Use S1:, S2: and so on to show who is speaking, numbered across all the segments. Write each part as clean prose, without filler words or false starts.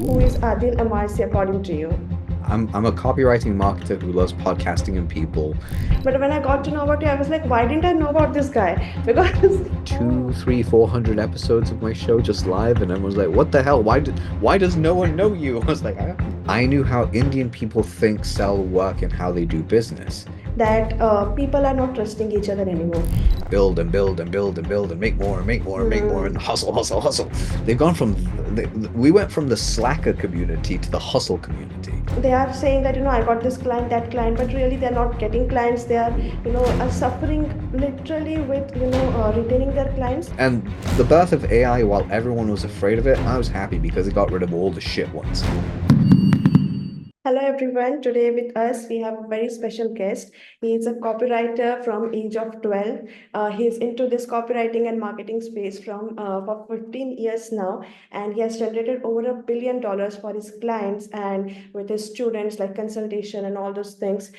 S1: who is Adil Amarsi according to you?
S2: I'm a copywriting marketer who loves podcasting and people.
S1: But when I got to know about you, I was like, why didn't I know about this guy? Because
S2: Two, three, 400 episodes of my show just live, and everyone's like, "What the hell? Why does no one know you?" I was like, I knew how Indian people think, sell, work, and how they do business.
S1: that people are not trusting each other anymore.
S2: Build and build and build and build and make more and make more and make more and
S1: Hmm.
S2: hustle, hustle, hustle. They've gone from we went from the slacker community to the hustle community.
S1: They are saying that I got this client, that client, but really they're not getting clients. They are suffering literally with retaining their clients.
S2: And the birth of AI, while everyone was afraid of it, I was happy because it got rid of all the shit ones.
S1: Hello everyone. Today with us we have a very special guest. He is a copywriter from age of 12. He's into this copywriting and marketing space from for 15 years now, and he has generated over $1 billion for his clients and with his students like consultation and all those things.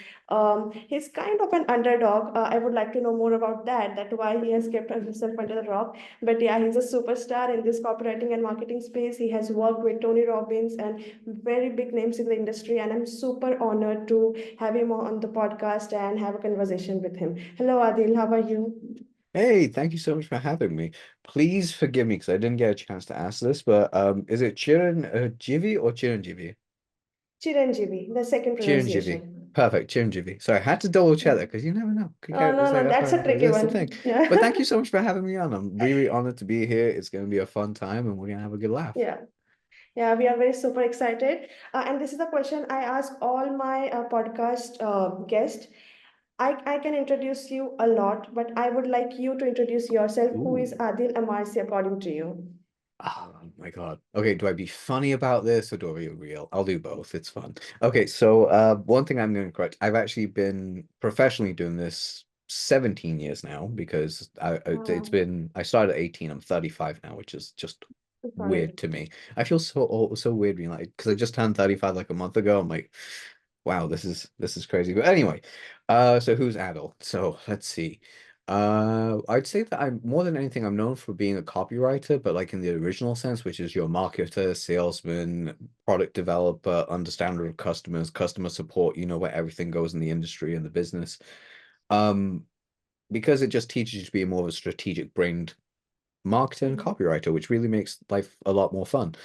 S1: He's kind of an underdog. I would like to know more about that. That why he has kept himself under the rock. But yeah, he's a superstar in this copywriting and marketing space. He has worked with Tony Robbins and very big names in the industry, and I'm super honored to have him on the podcast and have a conversation with him. Hello, Adil. How are you?
S2: Hey, thank you so much for having me. Please forgive me because I didn't get a chance to ask this, but is it Chiranjeevi or Chiranjeevi?
S1: Chiranjeevi, the second
S2: Chiranjeevi.
S1: pronunciation.
S2: Perfect, Chiranjeevi. So I had to double check that because you never know. Could
S1: Oh
S2: get
S1: no,
S2: it's like
S1: no, that's a tricky
S2: that's the thing.
S1: one. Yeah.
S2: But thank you so much for having me on. I'm really honored to be here. It's going to be a fun time and we're going to have a good laugh.
S1: Yeah. Yeah, we are very super excited. And this is a question I ask all my podcast guests. I can introduce you a lot, but I would like you to introduce yourself. Who is
S2: Ooh.
S1: Adil Amarsi according to you?
S2: Oh my God. Okay, do I be funny about this or do I be real? I'll do both. It's fun. Okay, so one thing I'm going to correct. I've actually been professionally doing this 17 years now because it's
S1: Oh,
S2: been I started at 18. I'm 35 now, which is just
S1: sorry.
S2: weird to me. I feel so weird being like because I just turned 35 like a month ago. I'm like, wow, this is crazy. But anyway, so who's Adil? So let's see. I'd say that I'm more than anything, I'm known for being a copywriter, but like in the original sense, which is your marketer, salesman, product developer, understander of customers, customer support, you know where everything goes in the industry and the business. Um, because it just teaches you to be more of a strategic brained marketer and
S1: Mhm.
S2: copywriter, which really makes life a lot more fun.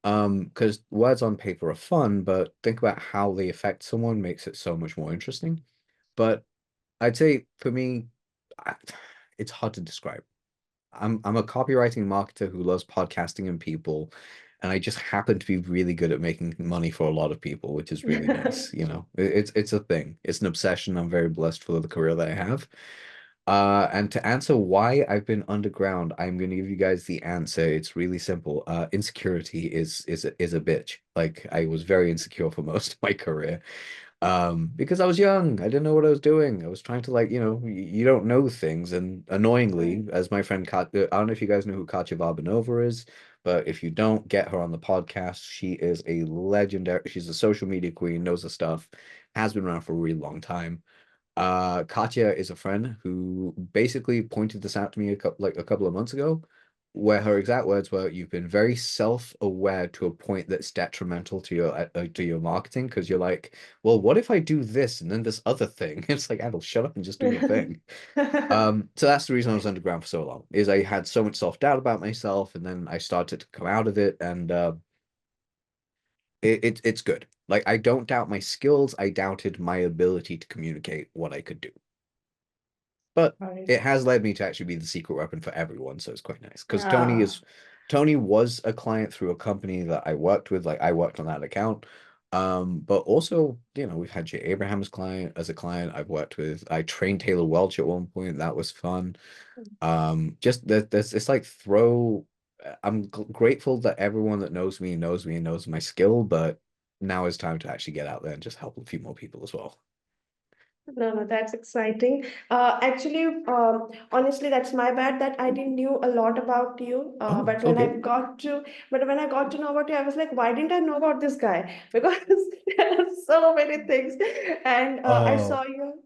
S2: Because words on paper are fun, but think about how they affect someone makes it so much more interesting. But I'd say for me, I- it's hard to describe. I'm a copywriting marketer who loves podcasting and people, and I just happen to be really good at making money for a lot of people, which is really nice. You know, it's a thing. It's an obsession. I'm very blessed for the career that I have. And to answer why I've been underground, I'm going to give you guys the answer. It's really simple. Insecurity is a bitch. Like I was very insecure for most of my career. Because I was young, I didn't know what I was doing. I was trying to like, you don't know things. And
S1: Right.
S2: annoyingly, as my friend Kat, I don't know if you guys know who Katya Varbanova is, but if you don't, get her on the podcast. She is a legendary, she's a social media queen, knows the stuff, has been around for a really long time. Katya is a friend who basically pointed this out to me a couple of months ago, where her exact words were, "You've been very self-aware to a point that's detrimental to your marketing because you're like, well, what if I do this and then this other thing?" It's like, Adel, shut up and just do your thing. So that's the reason I was underground for so long, is I had so much self-doubt about myself, and then I started to come out of it, and it's good. Like I don't doubt my skills, I doubted my ability to communicate what I could do. But
S1: Right.
S2: it has led me to actually be the secret weapon for everyone, so it's quite nice. Because
S1: Yeah.
S2: Tony was a client through a company that I worked with, like I worked on that account. But also, we've had Jay Abraham's client as a client I've worked with. I trained Taylor Welch at one point, that was fun. Just that there's it's like throw I'm grateful that everyone that knows me and knows my skill, but now it's time to actually get out there and just help a few more people as well.
S1: No, no, that's exciting. Actually, honestly, that's my bad that I didn't knew a lot about you.
S2: Oh, it's okay.
S1: But when I got to know about you, I was like, why didn't I know about this guy? Because there are so many things, and I
S2: Oh.
S1: saw you.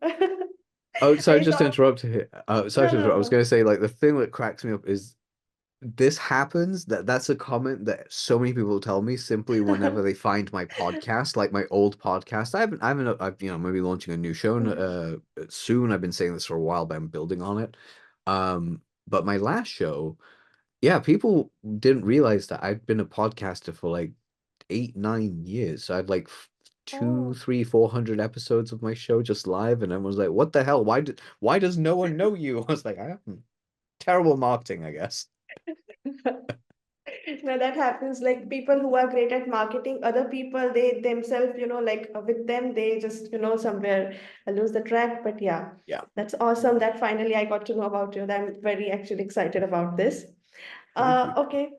S2: Oh, sorry,
S1: I
S2: just to
S1: saw.
S2: interrupt here. Sorry
S1: No,
S2: to
S1: no,
S2: interrupt. I was
S1: no.
S2: going to say, like, the thing that cracks me up is this happens, that's a comment that so many people tell me simply whenever they find my podcast, like my old podcast. I've, maybe launching a new show soon. I've been saying this for a while, but I'm building on it. But my last show, yeah, people didn't realize that I'd been a podcaster for like 8, 9 years. So I'd like two,
S1: Oh.
S2: three, 400 episodes of my show just live, and everyone's like, "What the hell? Why does no one know you?" I was like, "I have terrible marketing, I guess."
S1: No, that happens. Like people who are great at marketing, other people, they themselves, like with them, they just, somewhere lose the track. But yeah,
S2: Yeah.
S1: that's awesome that finally I got to know about you. I'm very actually excited about this.
S2: Thank you.
S1: Okay.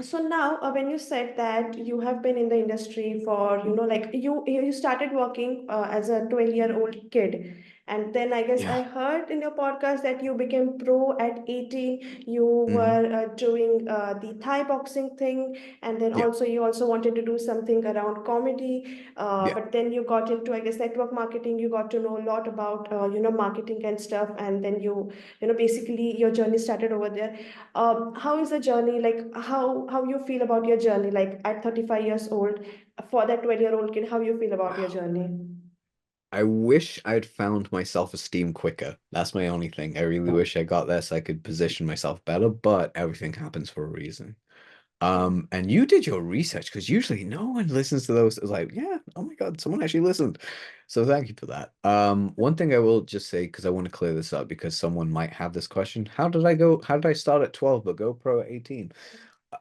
S1: So now, when you said that you have been in the industry for, like you started working as a 12-year-old kid, and then I guess
S2: Yeah.
S1: I heard in your podcast that you became pro at 18. You
S2: Hmm.
S1: were doing the Thai boxing thing, and then
S2: Yeah.
S1: also you also wanted to do something around comedy.
S2: Yeah.
S1: But then you got into, I guess, network marketing. You got to know a lot about marketing and stuff, and then basically your journey started over there. How is the journey, like how you feel about your journey, like at 35 years old, for that 12-year-old kid, how you feel about your
S2: Wow.
S1: journey?
S2: I wish I'd found my self-esteem quicker. That's my only thing. I really wish I got there so I could position myself better, but everything happens for a reason.
S1: Yeah.
S2: And you did your research because usually no one listens to those. It's like, yeah, oh my God, someone actually listened. So thank you for that. One thing I will just say, because I want to clear this up because someone might have this question. How did I start at 12 but go pro at 18?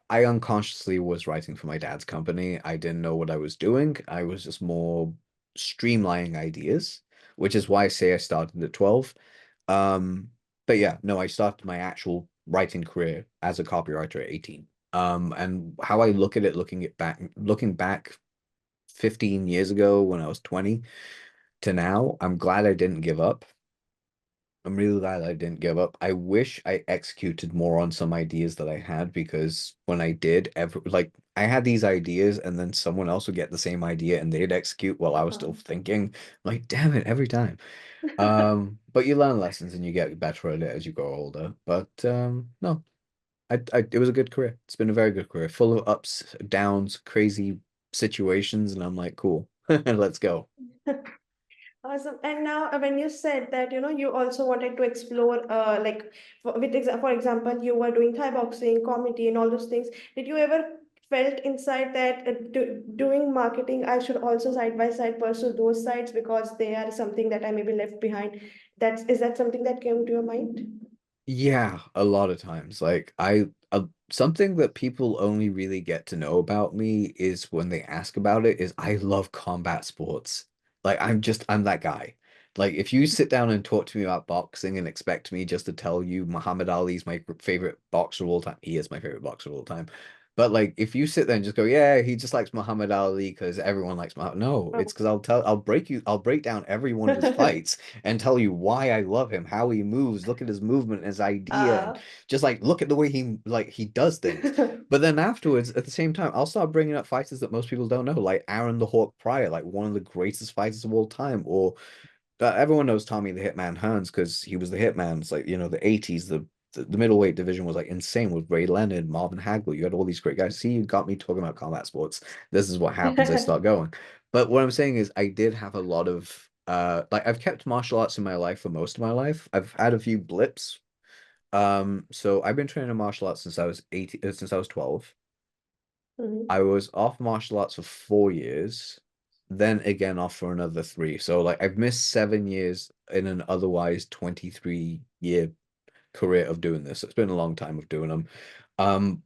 S2: I unconsciously was writing for my dad's company. I didn't know what I was doing. I was just more streamlining ideas, which is why I say I started at 12. Um, but yeah, no, I started my actual writing career as a copywriter at 18. And how I look at it, looking back 15 years ago when I was 20 to now, I'm glad I didn't give up. I'm really glad I didn't give up. I wish I executed more on some ideas that I had because when I did, I had these ideas and then someone else would get the same idea and they'd execute while I was still thinking. Like, damn it, every time. But you learn lessons and you get better at it as you grow older. But no, it was a good career. It's been a very good career, full of ups, downs, crazy situations, and I'm like, cool, let's go.
S1: Awesome. And now, when you said that, you also wanted to explore, like, for example, you were doing Thai boxing, comedy, and all those things. Did you ever felt inside that doing marketing, I should also side by side pursue those sides because they are something that I may be left behind? Is that something that came to your mind?
S2: Yeah, a lot of times. Something that people only really get to know about me is when they ask about it is I love combat sports. I'm that guy. Like, if you sit down and talk to me about boxing and expect me just to tell you Muhammad Ali's my favorite boxer of all time, he is my favorite boxer of all time. But like, if you sit there and just go, yeah, he just likes Muhammad Ali because everyone likes Muhammad. No, it's
S1: Oh.
S2: because I'll break down every one of his fights and tell you why I love him, how he moves, look at his movement, his idea, and
S1: uh,
S2: just like look at the way he does things. But then afterwards, at the same time, I'll start bringing up fighters that most people don't know, like Aaron the Hawk Pryor, like one of the greatest fighters of all time, or everyone knows Tommy the Hitman Hearns because he was the Hitman. It's like, the 80s, the middleweight division was like insane with Ray Leonard, Marvin Hagler. You had all these great guys. See, you got me talking about combat sports. This is what happens. I start going. But what I'm saying is I did have a lot of I've kept martial arts in my life for most of my life. I've had a few blips. So I've been training martial arts since I was 18, since I was 12.
S1: Mhm.
S2: I was off martial arts for 4 years, then again off for another three. So like I've missed 7 years in an otherwise 23-year career of doing this. It's been a long time of doing them.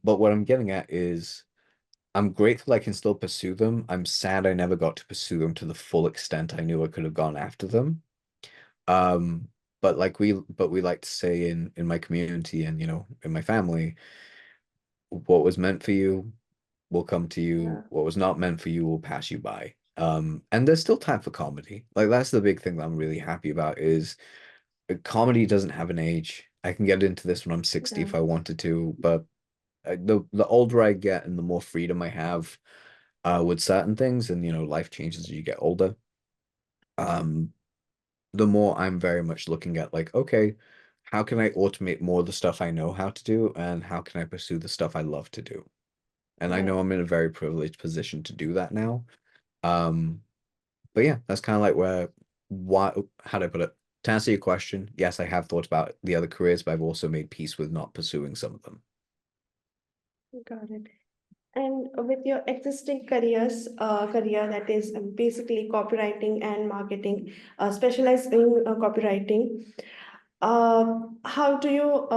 S2: But what I'm getting at is I'm grateful I can still pursue them. I'm sad I never got to pursue them to the full extent I knew I could have gone after them. Um, but we like to say in my community and in my family, what was meant for you will come to you.
S1: Yeah.
S2: What was not meant for you will pass you by. And there's still time for comedy. Like that's the big thing that I'm really happy about is comedy doesn't have an age. I can get into this when I'm 60
S1: Yeah.
S2: if I wanted to, but the older I get and the more freedom I have with certain things, and life changes as you get older. Um, the more I'm very much looking at like, okay, how can I automate more of the stuff I know how to do, and how can I pursue the stuff I love to do? And I know
S1: Right.
S2: I'm in a very privileged position to do that now. Um, but yeah, that's kind of like where why how do I put it? To answer your question, yes, I have thought about the other careers, but I've also made peace with not pursuing some of them.
S1: Got it. And with your existing career that is basically copywriting and marketing, specialized in copywriting, how do you,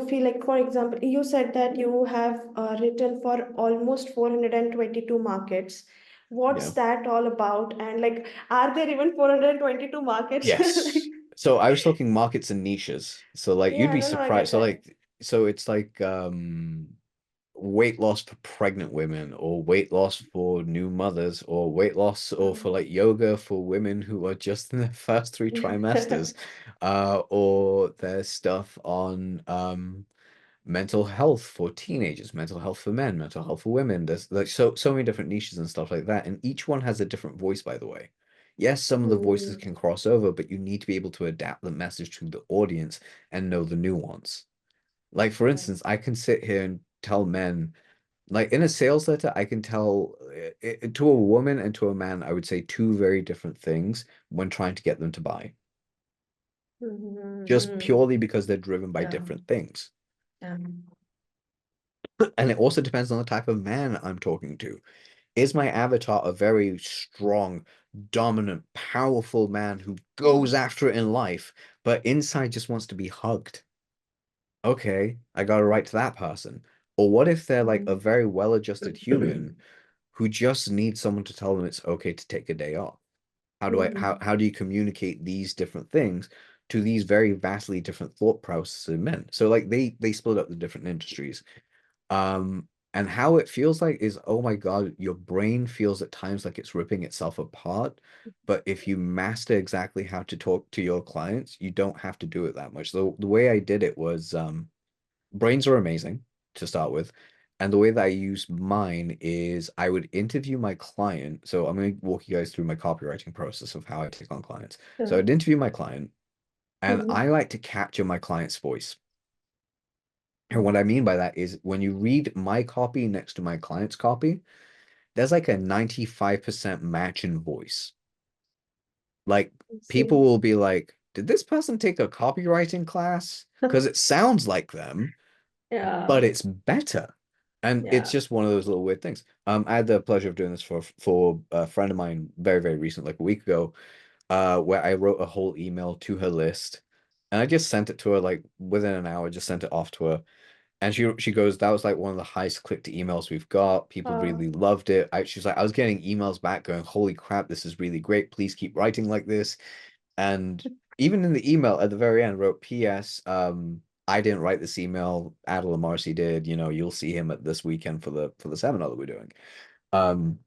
S1: feel like, for example, you said that you have written for almost 422 markets. What's
S2: Yeah.
S1: that all about? And like, are there even 422 markets? Like,
S2: Yes. So I was talking markets and niches. So like you'd
S1: yeah,
S2: be
S1: no, no, I
S2: surprised.
S1: get
S2: So
S1: that.
S2: like so it's like weight loss for pregnant women, or weight loss for new mothers, or weight loss or for like yoga for women who are just in their first three trimesters. Or there's stuff on mental health for teenagers, mental health for men, mental health for women. There's like so many different niches and stuff like that, and each one has a different voice, by the way. Yes, some of the voices
S1: Hmm,
S2: can cross over, but you need to be able to adapt the message to the audience and know the nuance. Like for
S1: right.
S2: instance, I can sit here and tell men, like in a sales letter, I can tell to a woman and to a man, I would say two very different things when trying to get them to buy, just
S1: Hmm.
S2: purely because they're driven by
S1: Yeah.
S2: different things.
S1: Um,
S2: And it also depends on the type of man I'm talking to. Is my avatar a very strong, dominant, powerful man who goes after it in life, but inside just wants to be hugged? Okay, I gotta write to that person. Or what if they're like a
S1: hmm.
S2: very well-adjusted human who just needs someone to tell them it's okay to take a day off? How
S1: Hmm.
S2: do you communicate these different things to these very vastly different thought processes in men? So like they split up the different industries. And how it feels like is, oh my God, your brain feels at times like it's ripping itself apart. But if you master exactly how to talk to your clients, you don't have to do it that much. So the way I did it was brains are amazing to start with. And the way that I use mine is I would interview my client. So I'm going to walk you guys through my copywriting process of how I take on clients. So
S1: Sure.
S2: I'd interview my client, and I
S1: Mhm.
S2: like to capture my client's voice. And what I mean by that is when you read my copy next to my client's copy, there's like a 95% match in voice. Like
S1: I
S2: people
S1: see.
S2: will be like, did this person take a copywriting class? Because it sounds like them, but
S1: Yeah,
S2: it's better. And it's
S1: yeah.
S2: just one of those little weird things. I had the pleasure of doing this for a friend of mine very, very recent, like a week ago, where I wrote a whole email to her list. And I just sent it to her like within an hour, just sent it off to her. And she goes, that was like one of the highest clicked emails we've got. People
S1: Uh,
S2: really loved it. She's like, I was getting emails back going, holy crap, this is really great. Please keep writing like this. And even in the email at the very end wrote, P.S. I didn't write this email. Adil Amarsi did. You know, you'll see him at this weekend for the seminar that we're doing. Um,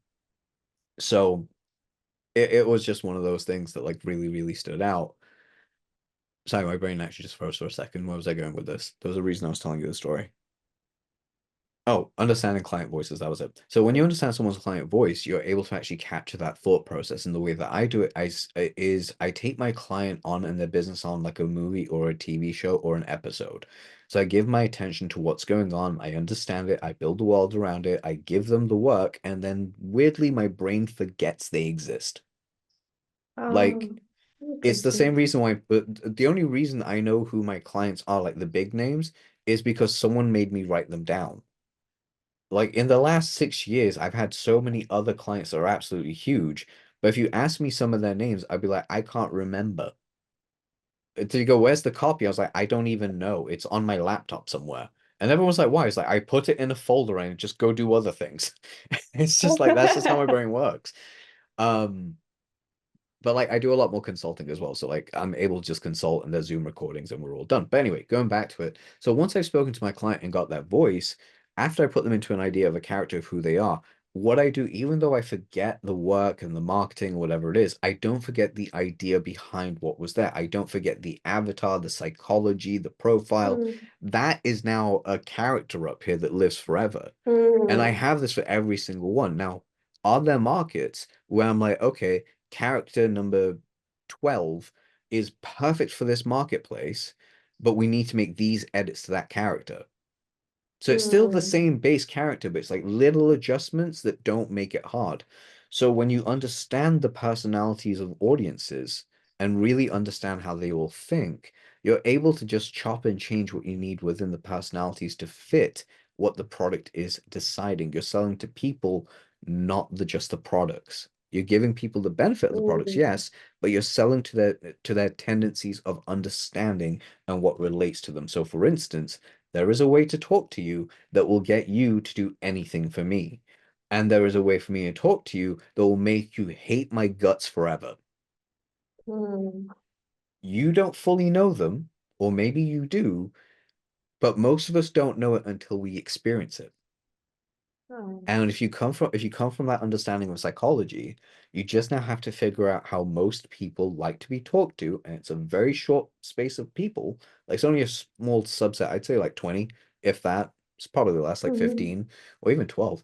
S2: so it was just one of those things that like really, really stood out. Sorry, my brain actually just froze for a second. Where was I going with this? There was a reason I was telling you the story. Oh, understanding client voices, that was it. So when you understand someone's client voice, you're able to actually capture that thought process. And the way that I do it is I take my client on and their business on like a movie or a TV show or an episode. So I give my attention to what's going on. I understand it. I build the world around it. I give them the work. And then weirdly, my brain forgets they exist. Like it's the same
S1: Interesting.
S2: reason why, but the only reason I know who my clients are, like the big names, is because someone made me write them down. Like in the last 6 years, I've had so many other clients that are absolutely huge. But if you ask me some of their names, I'd be like, I can't remember. So you go, where's the copy? I was like, I don't even know. It's on my laptop somewhere. And everyone's like, why? It's like, I put it in a folder and just go do other things. It's just like, that's just how my brain works. Um, but like I do a lot more consulting as well. So like I'm able to just consult and there's Zoom recordings and we're all done. But anyway, going back to it. So once I've spoken to my client and got that voice, after I put them into an idea of a character of who they are, what I do, even though I forget the work and the marketing or whatever it is, I don't forget the idea behind what was there. I don't forget the avatar, the psychology, the profile.
S1: Hmm.
S2: That is now a character up here that lives forever. And I
S1: Hmm.
S2: have this for every single one. Now, are there markets where I'm like, okay, character number 12 is perfect for this marketplace, but we need to make these edits to that character. So it's still the
S1: Hmm.
S2: same base character, but it's like little adjustments that don't make it hard. So when you understand the personalities of audiences and really understand how they all think, you're able to just chop and change what you need within the personalities to fit what the product is deciding. You're selling to people, not just the products. You're giving people the benefit of the products,
S1: Hmm.
S2: yes, but you're selling to their tendencies of understanding and what relates to them. So for instance, there is a way to talk to you that will get you to do anything for me. And there is a way for me to talk to you that will make you hate my guts forever.
S1: Hmm.
S2: You don't fully know them, or maybe you do, but most of us don't know it until we experience it.
S1: Hmm.
S2: And if you come from that understanding of psychology, you just now have to figure out how most people like to be talked to, and it's a very short space of people. Like it's only a small subset, I'd say like 20, if that. It's probably less, like
S1: Hmm.
S2: 15 or even 12.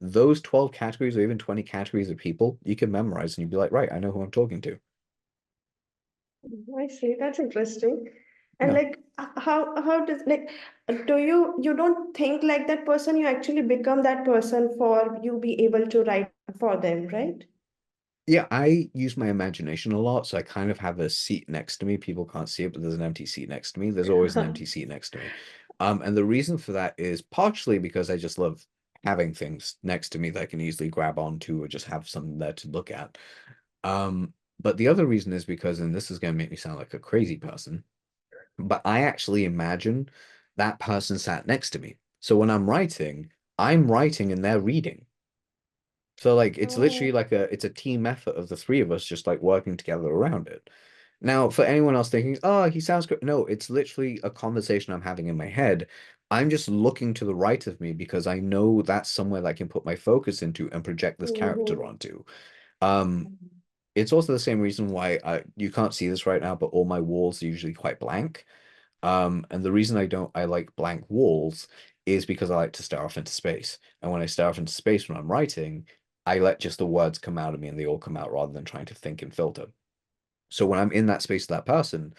S2: Those 12 categories or even 20 categories of people you can memorize and you'd be like, right, I know who I'm talking to.
S1: I see. That's interesting. And
S2: Yeah.
S1: like, how does like, do you don't think like that person? You actually become that person for you be able to write for them, right?
S2: Yeah, I use my imagination a lot, so I kind of have a seat next to me. People can't see it, but there's an empty seat next to me. There's always an empty seat next to me. And the reason for that is partially because I just love having things next to me that I can easily grab onto or just have something there to look at. But the other reason is because, and this is going to make me sound like a crazy person, but I actually imagine that person sat next to me. So when I'm writing and they're reading. So like it's literally
S1: Oh.
S2: like it's a team effort of the three of us just like working together around it. Now, for anyone else thinking, oh, he sounds good. No, it's literally a conversation I'm having in my head. I'm just looking to the right of me because I know that's somewhere that I can put my focus into and project this character
S1: Mhm.
S2: onto. Um, it's also the same reason why you can't see this right now, but all my walls are usually quite blank. And the reason I like blank walls is because I like to stare off into space. And when I stare off into space when I'm writing, I let just the words come out of me and they all come out rather than trying to think and filter. So when I'm in that space with that person,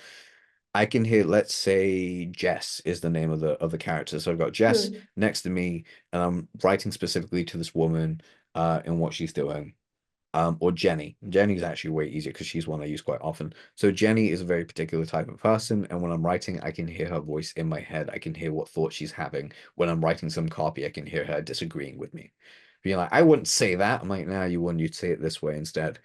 S2: I can hear, let's say Jess is the name of the character. So I've got Jess
S1: Hmm.
S2: next to me, and I'm writing specifically to this woman and what she's doing. Or Jenny. Jenny's actually way easier because she's one I use quite often. So Jenny is a very particular type of person, and when I'm writing, I can hear her voice in my head. I can hear what thoughts she's having. When I'm writing some copy, I can hear her disagreeing with me. Being like, I wouldn't say that. I'm like, nah, you wouldn't, you'd say it this way instead.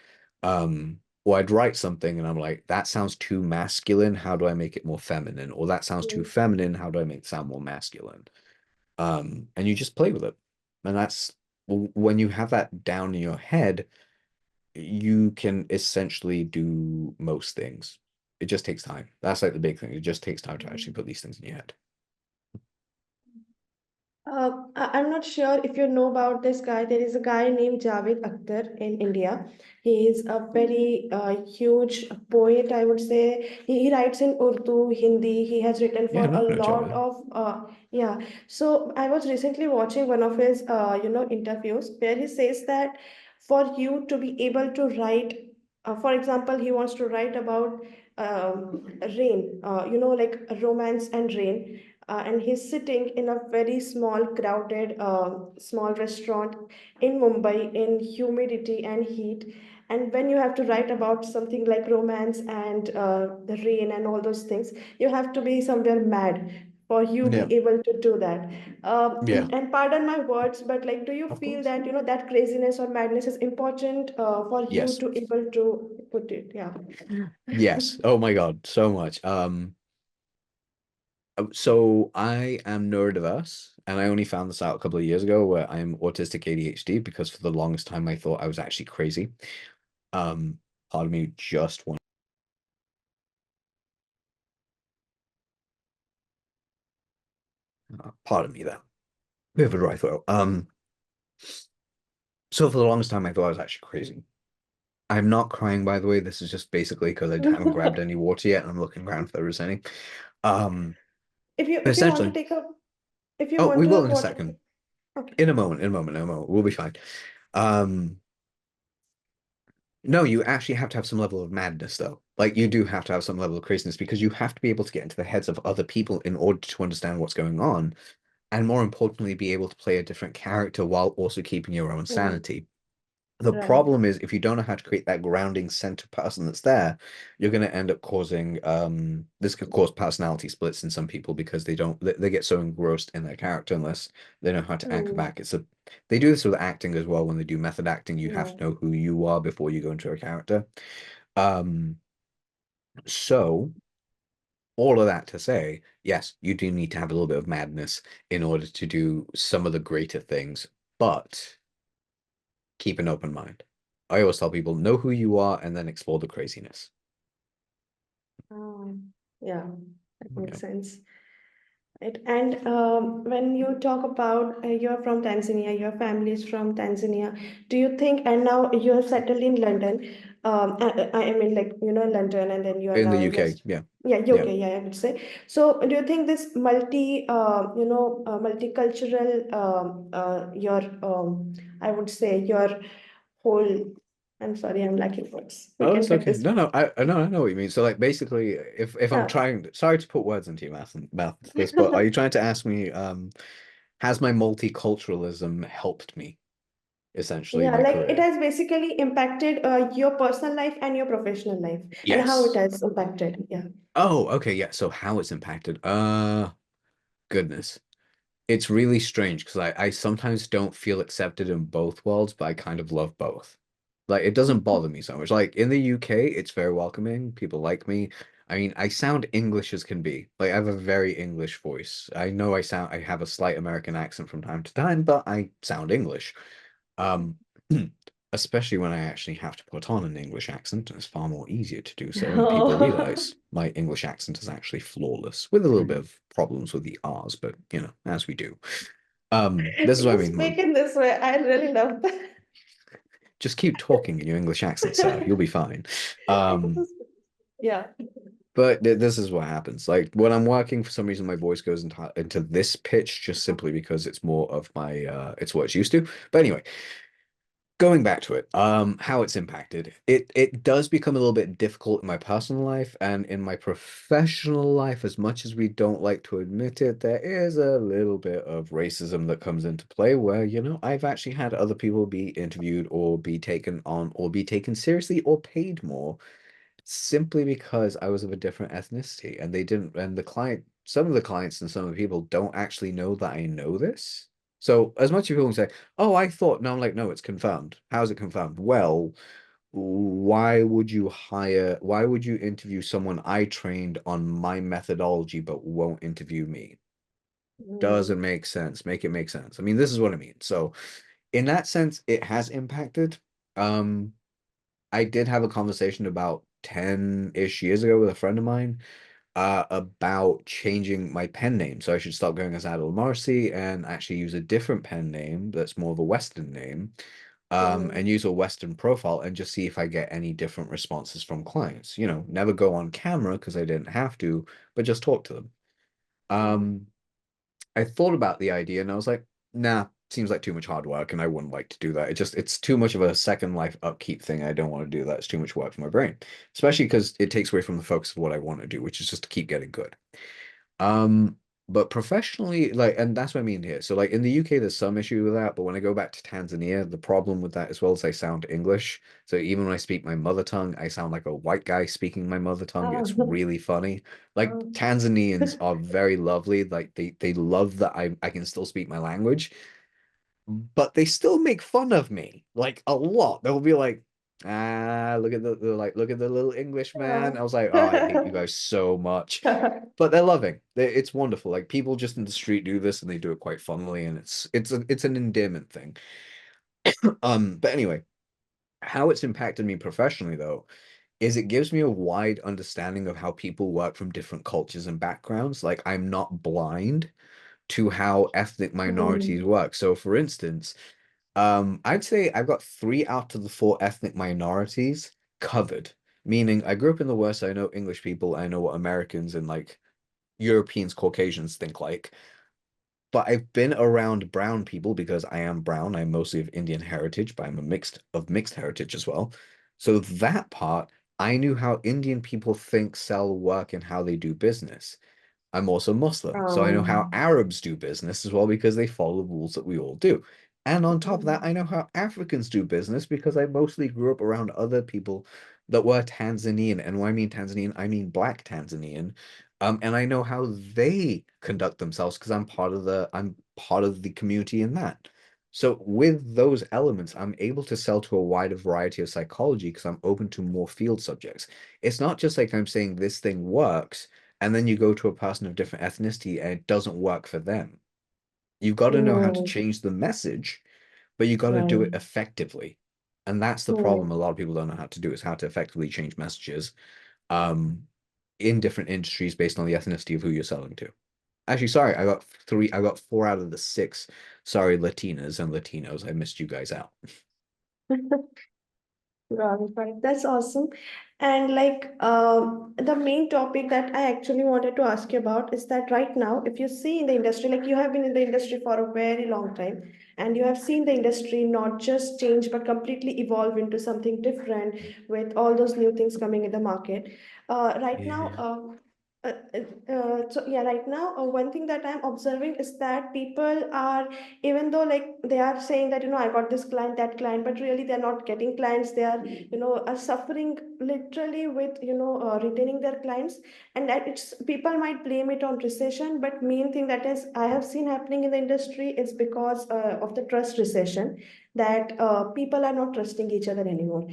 S2: Or I'd write something and I'm like, that sounds too masculine. How do I make it more feminine? Or that sounds too feminine. How do I make it sound more masculine? And you just play with it. And that's when you have that down in your head, you can essentially do most things. It just takes time. That's like the big thing. It just takes time to actually put these things in your head.
S1: I'm not sure if you know about this guy. There is a guy named Javed Akhtar in India. He is a very huge poet, I would say. He writes in Urdu, Hindi. He has written
S2: Yeah,
S1: for
S2: no,
S1: a
S2: no,
S1: lot
S2: Javed.
S1: of, yeah. So I was recently watching one of his, interviews where he says that for you to be able to write, for example, he wants to write about rain, like romance and rain, and he's sitting in a very small crowded small restaurant in Mumbai in humidity and heat. And when you have to write about something like romance and the rain and all those things, you have to be somewhere mad for you
S2: Yeah,
S1: be able to do that.
S2: yeah,
S1: And pardon my words, but like, do you
S2: of
S1: feel
S2: course.
S1: that that craziness or madness is important for you
S2: Yes.
S1: to able to put it? Yeah.
S2: Yes. Oh my God, so much. So I am neurodiverse, and I only found this out a couple of years ago where I'm autistic ADHD because for the longest time I thought I was actually crazy. Um, Part of me just want part of me there. Bit of a dry throat. So for the longest time I thought I was actually crazy. I'm not crying, by the way. This is just basically because I haven't grabbed any water yet and I'm looking around if there is any. Um,
S1: If you want to
S2: Essentially,
S1: take a if you
S2: oh,
S1: want
S2: we
S1: to
S2: will
S1: have
S2: in a
S1: water.
S2: second.
S1: Okay.
S2: In a moment, in a moment, in a moment. We'll be fine. Um, No, you actually have to have some level of madness, though. Like, you do have to have some level of craziness because you have to be able to get into the heads of other people in order to understand what's going on, and more importantly, be able to play a different character while also keeping your own
S1: Mm,
S2: sanity. The
S1: right.
S2: problem is if you don't know how to create that grounding center person that's there, you're going to end up causing this could cause personality splits in some people because they get so engrossed in their character unless they know how to anchor
S1: Mm,
S2: back. They do this with acting as well. When they do method acting, you have
S1: yeah.
S2: to know who you are before you go into a character. Um, so all of that to say, yes, you do need to have a little bit of madness in order to do some of the greater things, but keep an open mind. I always tell people, know who you are and then explore the craziness.
S1: Yeah, that makes
S2: Yeah.
S1: sense. Right. And when you talk about you're from Tanzania, your family is from Tanzania, do you think, and now you're settled in London, I mean, like, London, and then you are
S2: In
S1: now
S2: the
S1: in
S2: UK,
S1: West,
S2: yeah.
S1: yeah,
S2: Yeah.
S1: UK, yeah, I would say. So, do you think this multicultural, I would say, your whole, I'm sorry, I'm lacking words. We
S2: Oh,
S1: can
S2: it's
S1: cut
S2: okay.
S1: this.
S2: No, no, I know what you mean. So like basically if I'm
S1: Yeah.
S2: trying sorry to put words into your mouth this, but are you trying to ask me has my multiculturalism helped me essentially in
S1: Yeah,
S2: my
S1: like it
S2: career?
S1: has basically impacted your personal life and your professional life, and how it
S2: Yes.
S1: has impacted. Yeah.
S2: Oh, okay, yeah. So how it's impacted. Goodness. It's really strange because I sometimes don't feel accepted in both worlds, but I kind of love both. Like it doesn't bother me so much. Like in the UK, it's very welcoming. People like me. I mean, I sound English as can be. Like I have a very English voice. I know I have a slight American accent from time to time, but I sound English. Um, especially when I actually have to put on an English accent, and it's far more easier to do so, and people
S1: Oh.
S2: realize my English accent is actually flawless, with a little bit of problems with the R's, but as we do. This is what I
S1: You
S2: mean.
S1: speak in this way. I really love that.
S2: Just keep talking in your English accent, sir. You'll be fine. Um,
S1: Yeah.
S2: but this is what happens. Like when I'm working, for some reason, my voice goes into this pitch just simply because it's more of my it's what it's used to. But anyway, going back to it, how it's impacted, it does become a little bit difficult in my personal life and in my professional life, as much as we don't like to admit it, there is a little bit of racism that comes into play where, I've actually had other people be interviewed or be taken on or be taken seriously or paid more simply because I was of a different ethnicity and they didn't, and some of the clients and some of the people don't actually know that I know this. So as much as people say, oh, I thought, no, I'm like, no, it's confirmed. How's it confirmed? Well, why would you interview someone I trained on my methodology but won't interview me? Doesn't
S1: Mm.
S2: make sense. Make it make sense. I mean, this is what I mean. So in that sense, it has impacted. Um, I did have a conversation about 10-ish years ago with a friend of mine about changing my pen name. So I should stop going as Adil Amarsi and actually use a different pen name that's more of a Western name, and
S1: Mm.
S2: use a Western profile and just see if I get any different responses from clients. Never go on camera because I didn't have to, but just talk to them.
S1: Mm.
S2: Um, I thought about the idea and I was like, nah, seems like too much hard work and I wouldn't like to do that. It's too much of a second life upkeep thing. I don't want to do that. It's too much work for my brain, especially because it takes away from the focus of what I want to do, which is just to keep getting good. Um, but professionally, like, and that's what I mean here. So, like in the UK, there's some issue with that, but when I go back to Tanzania, the problem with that as well is I sound English. So even when I speak my mother tongue, I sound like a white guy speaking my mother tongue.
S1: Ah.
S2: It's really funny. Like
S1: Ah.
S2: Tanzanians are very lovely. Like they love that I can still speak my language, but they still make fun of me like a lot. They'll be like, look at look at the little English man. I was like, oh, I hate you guys so much. But they're loving. It's wonderful. Like people just in the street do this and they do it quite funnily and it's an endearment thing. But anyway, how it's impacted me professionally though is it gives me a wide understanding of how people work from different cultures and backgrounds. Like I'm not blind to how ethnic minorities
S1: Mm.
S2: work. So for instance, I'd say I've got 3 out of the 4 ethnic minorities covered. Meaning I grew up in the West, I know English people, I know what Americans and like Europeans, Caucasians think like. But I've been around brown people because I am brown. I'm mostly of Indian heritage, but I'm a mixed heritage as well. So that part, I knew how Indian people think, sell, work, and how they do business. I'm also Muslim, so I know how
S1: Um,
S2: Arabs do business as well because they follow the rules that we all do. And on top of that,
S1: mm,
S2: I know how Africans do business because I mostly grew up around other people that were Tanzanian. And when I mean Tanzanian, I mean black Tanzanian. And I know how they conduct themselves because I'm part of the community in that. So with those elements, I'm able to sell to a wider variety of psychology because I'm open to more field subjects. It's not just like I'm saying this thing works and then you go to a person of different ethnicity and it doesn't work for them. You've got to know how to
S1: mm,
S2: change the message, but you got to do
S1: right.
S2: it effectively. And that's the problem a
S1: Mm.
S2: lot of people don't know how to do is how to effectively change messages um, in different industries based on the ethnicity of who you're selling to. Actually, sorry, I got four out of the six. Sorry, Latinas and Latinos. I missed you guys out.
S1: Right. That's awesome. And like the main topic that I actually wanted to ask you about is that right now, if you see in the industry, like you have been in the industry for a very long time, and you have seen the industry not just change but completely evolve into something different with all those new things coming in the market. Right now,
S2: Yeah.
S1: so yeah, right now, one thing that I'm observing is that people are, even though like they are saying that, I got this client, that client, but really they're not getting clients. They are, are suffering literally with, retaining their clients. And that it's, people might blame it on recession, but main thing that is I have seen happening in the industry is because of the trust recession, that people are not trusting each other anymore.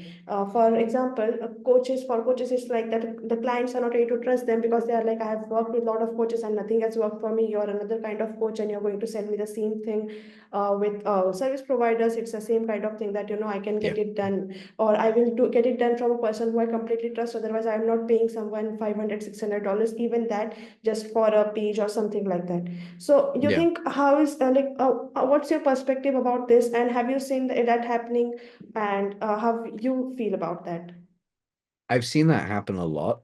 S1: For example, for coaches, it's like that the clients are not able to trust them because they are like, I have worked with a lot of coaches and nothing has worked for me. You're another kind of coach and you're going to sell me the same thing. With service providers, it's the same kind of thing that, I can
S2: Yeah.
S1: get it done, or I will get it done from a person who I completely trust. Otherwise, I'm not paying someone $500, $600, even that, just for a page or something like that. So you
S2: Yeah.
S1: think how is what's your perspective about this, and have you seen that happening, and how you feel about that?
S2: I've seen that happen a lot.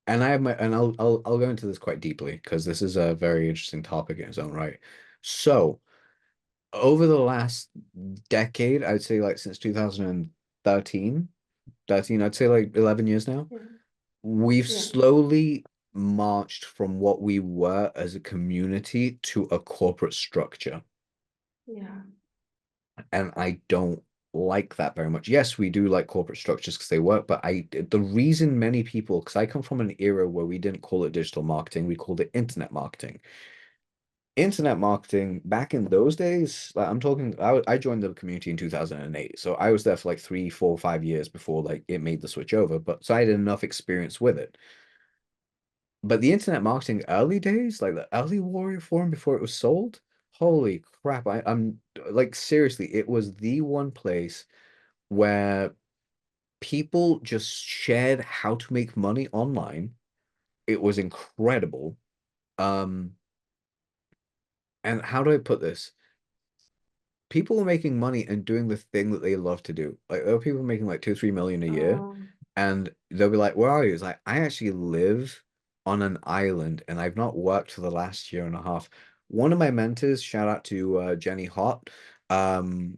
S2: And I have my and I'll go into this quite deeply because this is a very interesting topic in its own right. So over the last decade, I'd say like since 2013, 13, I'd say like 11 years now,
S1: Yeah,
S2: we've
S1: yeah,
S2: slowly marched from what we were as a community to a corporate structure.
S1: yeah.
S2: And I don't like that very much. Yes, we do like corporate structures because they work, but the reason many people, because I come from an era where we didn't call it digital marketing, we called it internet marketing. Internet marketing back in those days, like I'm talking, I joined the community in 2008. So I was there for like 3, 4, 5 years before like it made the switch over. But so I had enough experience with it. But the internet marketing early days, like the early Warrior Forum before it was sold, holy crap. I'm like seriously, it was the one place where people just shared how to make money online. It was incredible. Um, and how do I put this? People are making money and doing the thing that they love to do. Like there are people making like 2, 3 million a year,
S1: um,
S2: and they'll be like, "Where are you?" It's like I actually live on an island, and I've not worked for the last year and a half. One of my mentors, shout out to Jenny Hott, um,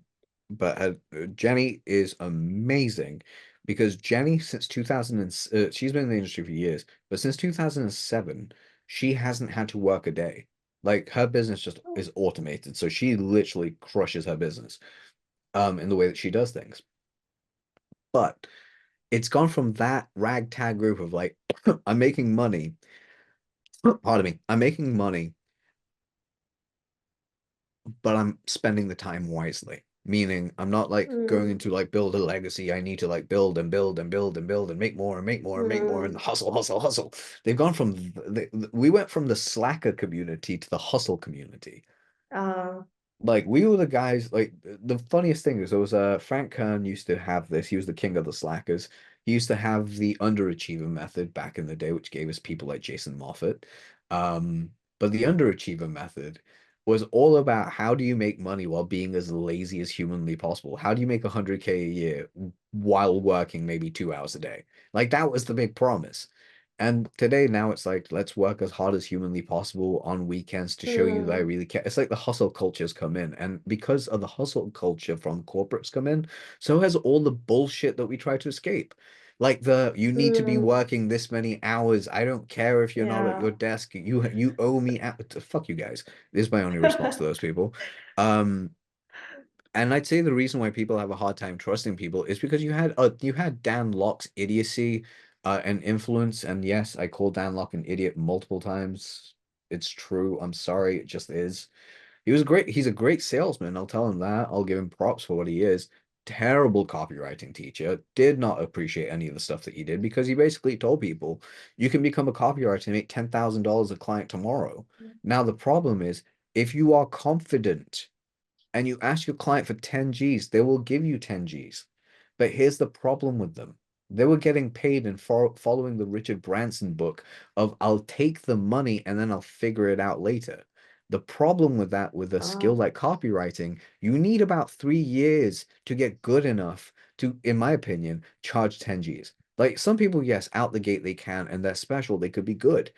S2: but Jenny is amazing because Jenny since 2000 she's been in the industry for years, but since 2007, she hasn't had to work a day. Like her business just
S1: oh,
S2: is automated. So she literally crushes her business in the way that she does things. But it's gone from that ragtag group of like, I'm making money, pardon me, I'm making money, but I'm spending the time wisely. Meaning I'm not like going
S1: mm,
S2: into like build a legacy. I need to like build and build and build and build and make more and make more and make more and
S1: mm,
S2: hustle, hustle, hustle. They've gone from we went from the slacker community to the hustle community.
S1: uh,
S2: Like we were the guys. Like the funniest thing is there was Frank Kern used to have this. He was the king of the slackers. He used to have the underachiever method back in the day, which gave us people like Jason Moffat. But the underachiever method was all about how do you make money while being as lazy as humanly possible? How do you make 100K a year while working maybe 2 hours a day? Like that was the big promise. And today, now it's like, let's work as hard as humanly possible on weekends to show you that I
S1: Hmm.
S2: really care. It's like the hustle cultures come in. And because of the hustle culture from corporates come in, so has all the bullshit that we try to escape. Like you need to be
S1: Hmm.
S2: working this many hours. I don't care if you're not at your
S1: Yeah.
S2: desk. You owe me fuck you guys. This is my only response to those people. Um, and I'd say the reason why people have a hard time trusting people is because you had Dan Locke's idiocy and influence. And yes, I called Dan Locke an idiot multiple times. It's true. I'm sorry. It just is. He's a great salesman. I'll tell him that. I'll give him props for what he is. Terrible copywriting teacher. Did not appreciate any of the stuff that he did because he basically told people you can become a copywriter and make $10,000 a client tomorrow. Now, the problem is if you are confident and you ask your client for 10 G's, they will give you 10 G's. But here's the problem with them. They were getting paid and following the Richard Branson book of I'll take the money and then I'll figure it out later. The problem with that, with a skill
S1: Ah.
S2: like copywriting, you need about 3 years to get good enough to, in my opinion, charge 10 G's. Like some people, yes, out the gate they can and they're special, they could be good.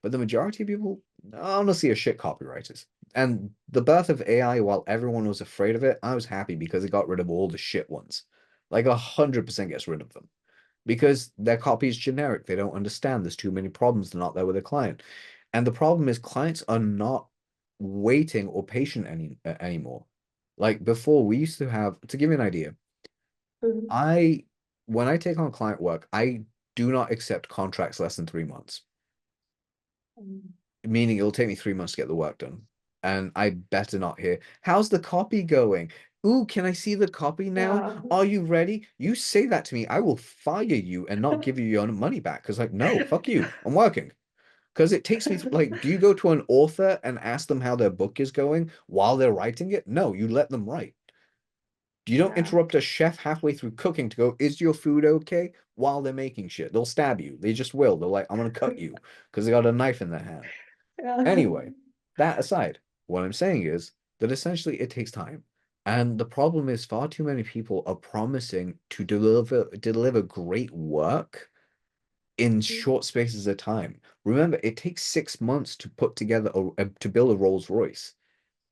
S2: But the majority of people honestly are shit copywriters. And the birth of AI, while everyone was afraid of it, I was happy because it got rid of all the shit ones. Like 100% gets rid of them because their copy is generic. They don't understand. There's too many problems. They're not there with a client. And the problem is clients are not waiting or patient anymore. Like before, we used to have, to give you an idea,
S1: Mhm.
S2: I when I take on client work, I do not accept contracts less than 3 months, meaning it'll take me 3 months to get the work done. And I better not hear, how's the copy going? Ooh, can I see the copy now?
S1: Yeah.
S2: Are you ready? You say that to me, I will fire you and not give you your money back. Because, like, no, fuck you. I'm working. Because it takes me, like, do you go to an author and ask them how their book is going while they're writing it? No, you let them write. You don't
S1: Yeah.
S2: interrupt a chef halfway through cooking to go, is your food okay? While they're making shit. They'll stab you. They just will. They're like, I'm going to cut you because they got a knife in their hand.
S1: Yeah.
S2: Anyway, that aside, what I'm saying is that essentially it takes time. And the problem is far too many people are promising to deliver great work in short spaces of time. Remember, it takes 6 months to put together to build a Rolls Royce.